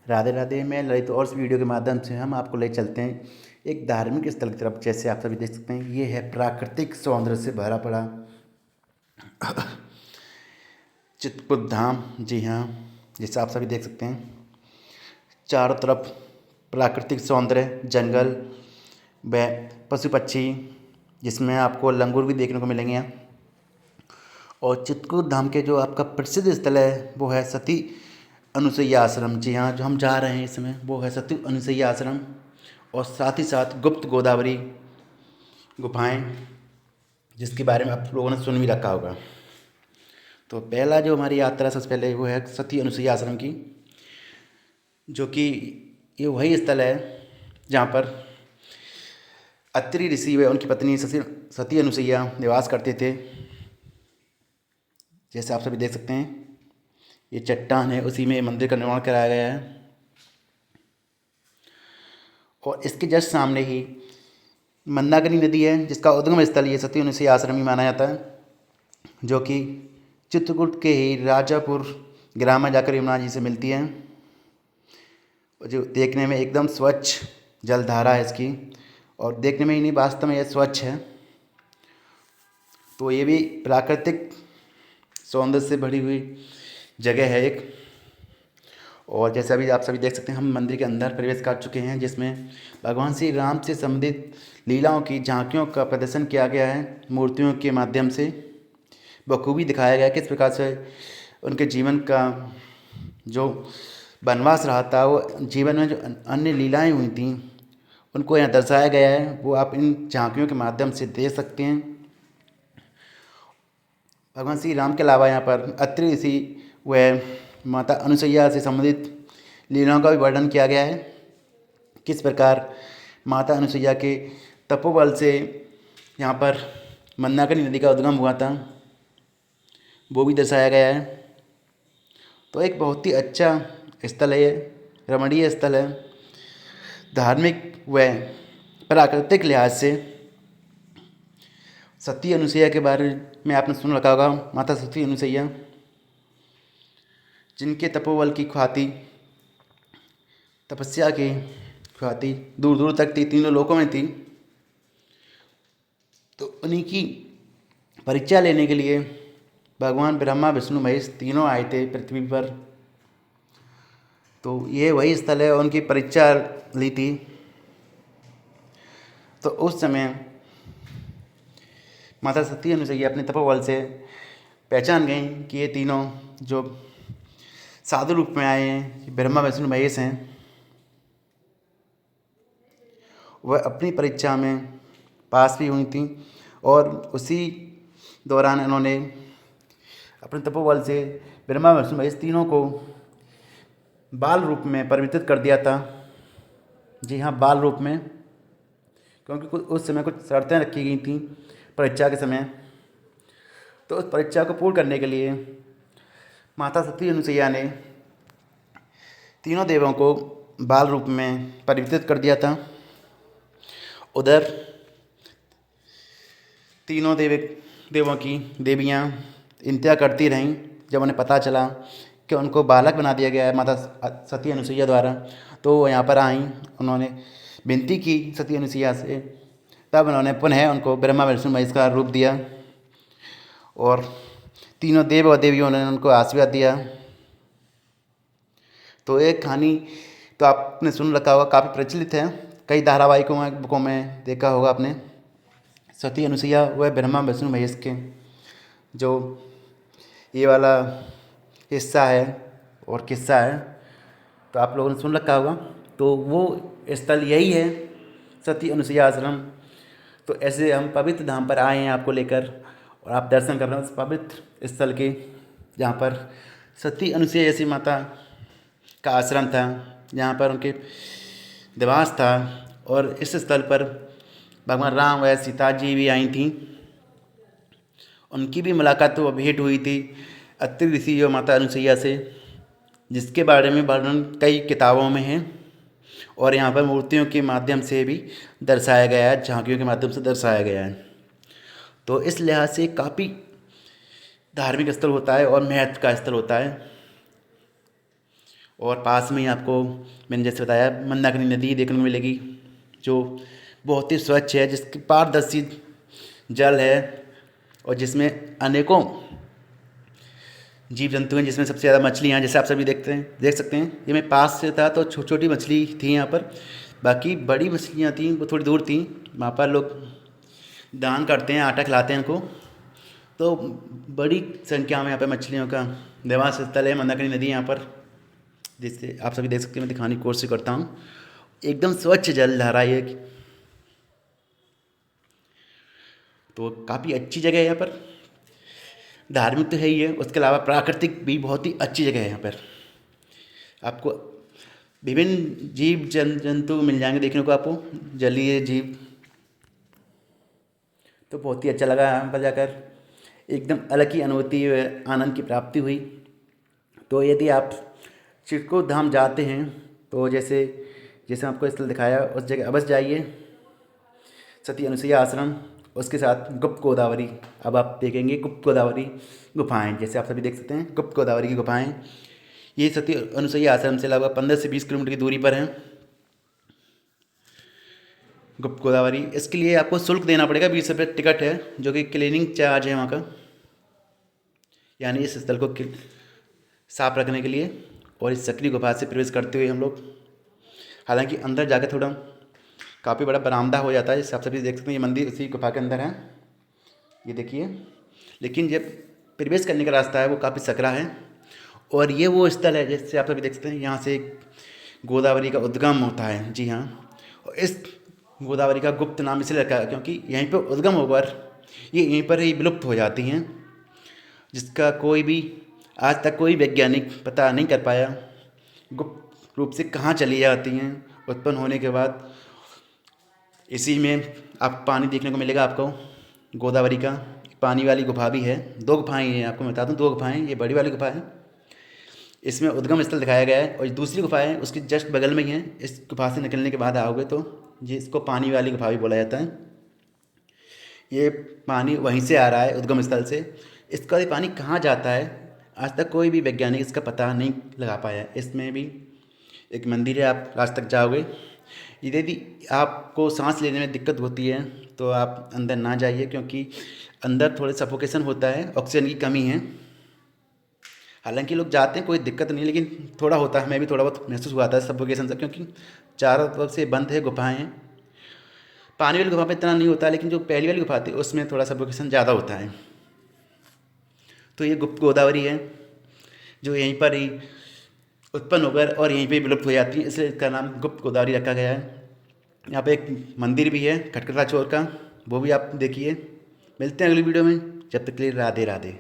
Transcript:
राधे राधे। मैं ललित और इस वीडियो के माध्यम से हम आपको ले चलते हैं एक धार्मिक स्थल की तरफ। जैसे आप सभी देख सकते हैं, ये है प्राकृतिक सौंदर्य से भरा पड़ा चित्रकूट धाम। जी हाँ, जैसे आप सभी देख सकते हैं, चारों तरफ प्राकृतिक सौंदर्य, जंगल व पशु पक्षी, जिसमें आपको लंगूर भी देखने को मिलेंगे। और चित्रकूट धाम के जो आपका प्रसिद्ध स्थल है वो है सती अनुसुईया आश्रम। जी हाँ, जो हम जा रहे हैं इसमें वो है सती अनुसुईया आश्रम, और साथ ही साथ गुप्त गोदावरी गुफाएं, जिसके बारे में आप लोगों ने सुन भी रखा होगा। तो पहला जो हमारी यात्रा सबसे पहले वो है सती अनुसुईया आश्रम की, जो कि ये वही स्थल है जहाँ पर अत्रि ऋषि व उनकी पत्नी सती अनुसुईया निवास करते थे। जैसे आप सभी देख सकते हैं, ये चट्टान है, उसी में मंदिर का निर्माण कराया गया है। और इसके जस्ट सामने ही मंदाकिनी नदी है, जिसका उद्गम स्थल ये सती अनुसुईया आश्रम ही माना जाता है, जो कि चित्रकूट के ही राजापुर ग्राम में जाकर यमुना जी से मिलती है। जो देखने में एकदम स्वच्छ जलधारा है इसकी, और देखने में ही नहीं, वास्तव में यह स्वच्छ है। तो ये भी प्राकृतिक सौंदर्य से भरी हुई जगह है एक। और जैसे अभी आप सभी देख सकते हैं, हम मंदिर के अंदर प्रवेश कर चुके हैं, जिसमें भगवान श्री राम से संबंधित लीलाओं की झांकियों का प्रदर्शन किया गया है। मूर्तियों के माध्यम से बखूबी दिखाया गया है किस प्रकार से उनके जीवन का जो वनवास रहा था, वो जीवन में जो अन्य लीलाएं हुई थी उनको यहाँ दर्शाया गया है। वो आप इन झांकियों के माध्यम से देख सकते हैं। भगवान श्री राम के अलावा यहाँ पर अत्रि ऋषि व माता अनुसुईया से संबंधित लीलाओं का भी वर्णन किया गया है। किस प्रकार माता अनुसुईया के तपोबल से यहाँ पर मंदाकिनी नदी का उद्गम हुआ था, वो भी दर्शाया गया है। तो एक बहुत ही अच्छा स्थल है, ये रमणीय स्थल है। धार्मिक व प्राकृतिक लिहाज से सती अनुसुईया के बारे में आपने सुन रखा होगा। माता सती अनुसुईया, जिनके तपोबल की ख्याति, तपस्या की ख्याति दूर दूर तक थी, तीनों लोकों में थी। तो उन्हीं की परीक्षा लेने के लिए भगवान ब्रह्मा विष्णु महेश तीनों आए थे पृथ्वी पर। तो ये वही स्थल है, उनकी परीक्षा ली थी। तो उस समय माता सती अनुसुईया अपने तपोबल से पहचान गई कि ये तीनों जो साधु रूप में आए हैं, ब्रह्मा विष्णु महेश हैं। वह अपनी परीक्षा में पास भी हुई थी, और उसी दौरान इन्होंने अपने तपोबल से ब्रह्मा विष्णु महेश तीनों को बाल रूप में परिवर्तित कर दिया था। जी हाँ, बाल रूप में, क्योंकि उस समय कुछ शर्तें रखी गई थी परीक्षा के समय। तो उस परीक्षा को पूर्ण करने के लिए माता सती अनुसुईया ने तीनों देवों को बाल रूप में परिवर्तित कर दिया था। उधर तीनों देवों की देवियाँ इंतजार करती रहीं। जब उन्हें पता चला कि उनको बालक बना दिया गया है माता सती अनुसुईया द्वारा, तो वो यहाँ पर आईं। उन्होंने विनती की सती अनुसुईया से, तब उन्होंने पुनः उनको ब्रह्मा विष्णु महेश का रूप दिया, और तीनों देव और देवियों ने उनको आशीर्वाद दिया। तो एक कहानी तो आपने सुन रखा होगा, काफ़ी प्रचलित है, कई धारावाहिकों में, बुकों में देखा होगा आपने। सती अनुसुईया व ब्रह्मा विष्णु महेश के जो ये वाला हिस्सा है और किस्सा है, तो आप लोगों ने सुन रखा होगा। तो वो स्थल यही है, सती अनुसुईया आश्रम। तो ऐसे हम पवित्र धाम पर आए हैं आपको लेकर, और आप दर्शन कर रहे हैं उस पवित्र स्थल के, जहाँ पर सती अनुसुईया जैसी माता का आश्रम था, जहाँ पर उनके निवास था। और इस स्थल पर भगवान राम व सीता जी भी आई थीं। उनकी भी मुलाकात व भेंट हुई थी अत्रि ऋषि और माता अनुसुईया से, जिसके बारे में वर्णन कई किताबों में है, और यहाँ पर मूर्तियों के माध्यम से भी दर्शाया गया है, झांकियों के माध्यम से दर्शाया गया है। तो इस लिहाज से काफ़ी धार्मिक स्थल होता है और महत्व का स्थल होता है। और पास में ही आपको मैंने जैसे बताया मंदाकिनी नदी देखने को मिलेगी, जो बहुत ही स्वच्छ है, जिसकी पारदर्शी जल है और जिसमें अनेकों जीव जंतु हैं, जिसमें सबसे ज़्यादा मछलियाँ हैं। जैसे आप सभी देख सकते हैं, ये मैं पास से था तो छोटी छोटी मछली थी यहाँ पर, बाकी बड़ी मछलियाँ थी वो थोड़ी दूर थी। वहाँ पर लोग दान करते हैं, आटा खिलाते हैं इनको। तो बड़ी संख्या में यहाँ पर मछलियों का निवास स्थल है मंदाकिनी नदी यहाँ पर, जिससे आप सभी देख सकते हैं। मैं दिखाने की कोशिश करता हूँ, एकदम स्वच्छ जल धारा ये, तो काफ़ी अच्छी जगह है यहाँ पर। धार्मिक तो है ही है, उसके अलावा प्राकृतिक भी बहुत ही अच्छी जगह है यहाँ पर। आपको विभिन्न जीव जंतु मिल जाएंगे देखने को आपको, जलीय जीव। तो बहुत ही अच्छा लगा यहाँ पर जाकर, एकदम अलग ही अनुभूति व आनंद की प्राप्ति हुई। तो यदि आप चित्रकूट धाम जाते हैं तो जैसे जैसे आपको स्थल दिखाया उस जगह अवश्य जाइए। सती अनुसुईया आश्रम, उसके साथ गुप्त गोदावरी। अब आप देखेंगे गुप्त गोदावरी गुफाएं, जैसे आप सभी देख सकते हैं गुप्त गोदावरी की गुफाएं। ये सती अनुसुईया आश्रम से लगभग 15 से 20 किलोमीटर की दूरी पर है गुप्त गोदावरी। इसके लिए आपको शुल्क देना पड़ेगा, 20 रुपये टिकट है, जो कि क्लीनिंग चार्ज है वहाँ का, यानी इस स्थल को साफ रखने के लिए। और इस सक्रिय गुफा से प्रवेश करते हुए हम लोग, हालांकि अंदर जाकर थोड़ा काफ़ी बड़ा बरामदा हो जाता है, जैसे आप सभी देख सकते हैं। ये मंदिर इसी गुफा के अंदर है, ये देखिए। लेकिन जब प्रवेश करने का रास्ता है वो काफ़ी सकरा है। और ये वो स्थल है जैसे आप सभी देख सकते हैं, यहाँ से गोदावरी का उद्गम होता है। जी हाँ, और इस गोदावरी का गुप्त नाम इसलिए रखा है क्योंकि यहीं पर उद्गम होकर ये यहीं पर ही विलुप्त हो जाती हैं, जिसका कोई भी आज तक कोई वैज्ञानिक पता नहीं कर पाया गुप्त रूप से कहाँ चली जाती हैं उत्पन्न होने के बाद। इसी में आप पानी देखने को मिलेगा आपको गोदावरी का। पानी वाली गुफा भी है, 2 गुफाएँ हैं, आपको मैं बता दूँ 2 गुफाएँ। ये बड़ी वाली गुफा है, इसमें उद्गम स्थल दिखाया गया है, और दूसरी गुफा है उसकी जस्ट बगल में ही है। इस गुफा से निकलने के बाद आओगे तो ये इसको पानी वाली गुफा भी बोला जाता है। ये पानी वहीं से आ रहा है उद्गम स्थल से। इसका ये पानी कहाँ जाता है आज तक कोई भी वैज्ञानिक इसका पता नहीं लगा पाया। इसमें भी एक मंदिर है, आप रात तक जाओगे। यदि आपको सांस लेने में दिक्कत होती है तो आप अंदर ना जाइए, क्योंकि अंदर थोड़े सफोकेशन होता है, ऑक्सीजन की कमी है। हालांकि लोग जाते हैं, कोई दिक्कत नहीं, लेकिन थोड़ा होता है, हमें भी थोड़ा बहुत महसूस हुआ था सफोकेशन से, क्योंकि चारों तरफ से बंद है गुफाएँ हैं। पानी वाली गुफा में इतना नहीं होता, लेकिन जो पहली वाली गुफा थी उसमें थोड़ा सफोकेशन ज़्यादा होता है। तो ये गुप्त गोदावरी है, जो यहीं पर ही उत्पन्न होकर और यहीं पे विलुप्त हो जाती है, इसलिए इसका नाम गुप्त गोदावरी रखा गया है। यहाँ पे एक मंदिर भी है खटखटा चोर का, वो भी आप देखिए। मिलते हैं अगली वीडियो में, जब तक के लिए राधे राधे।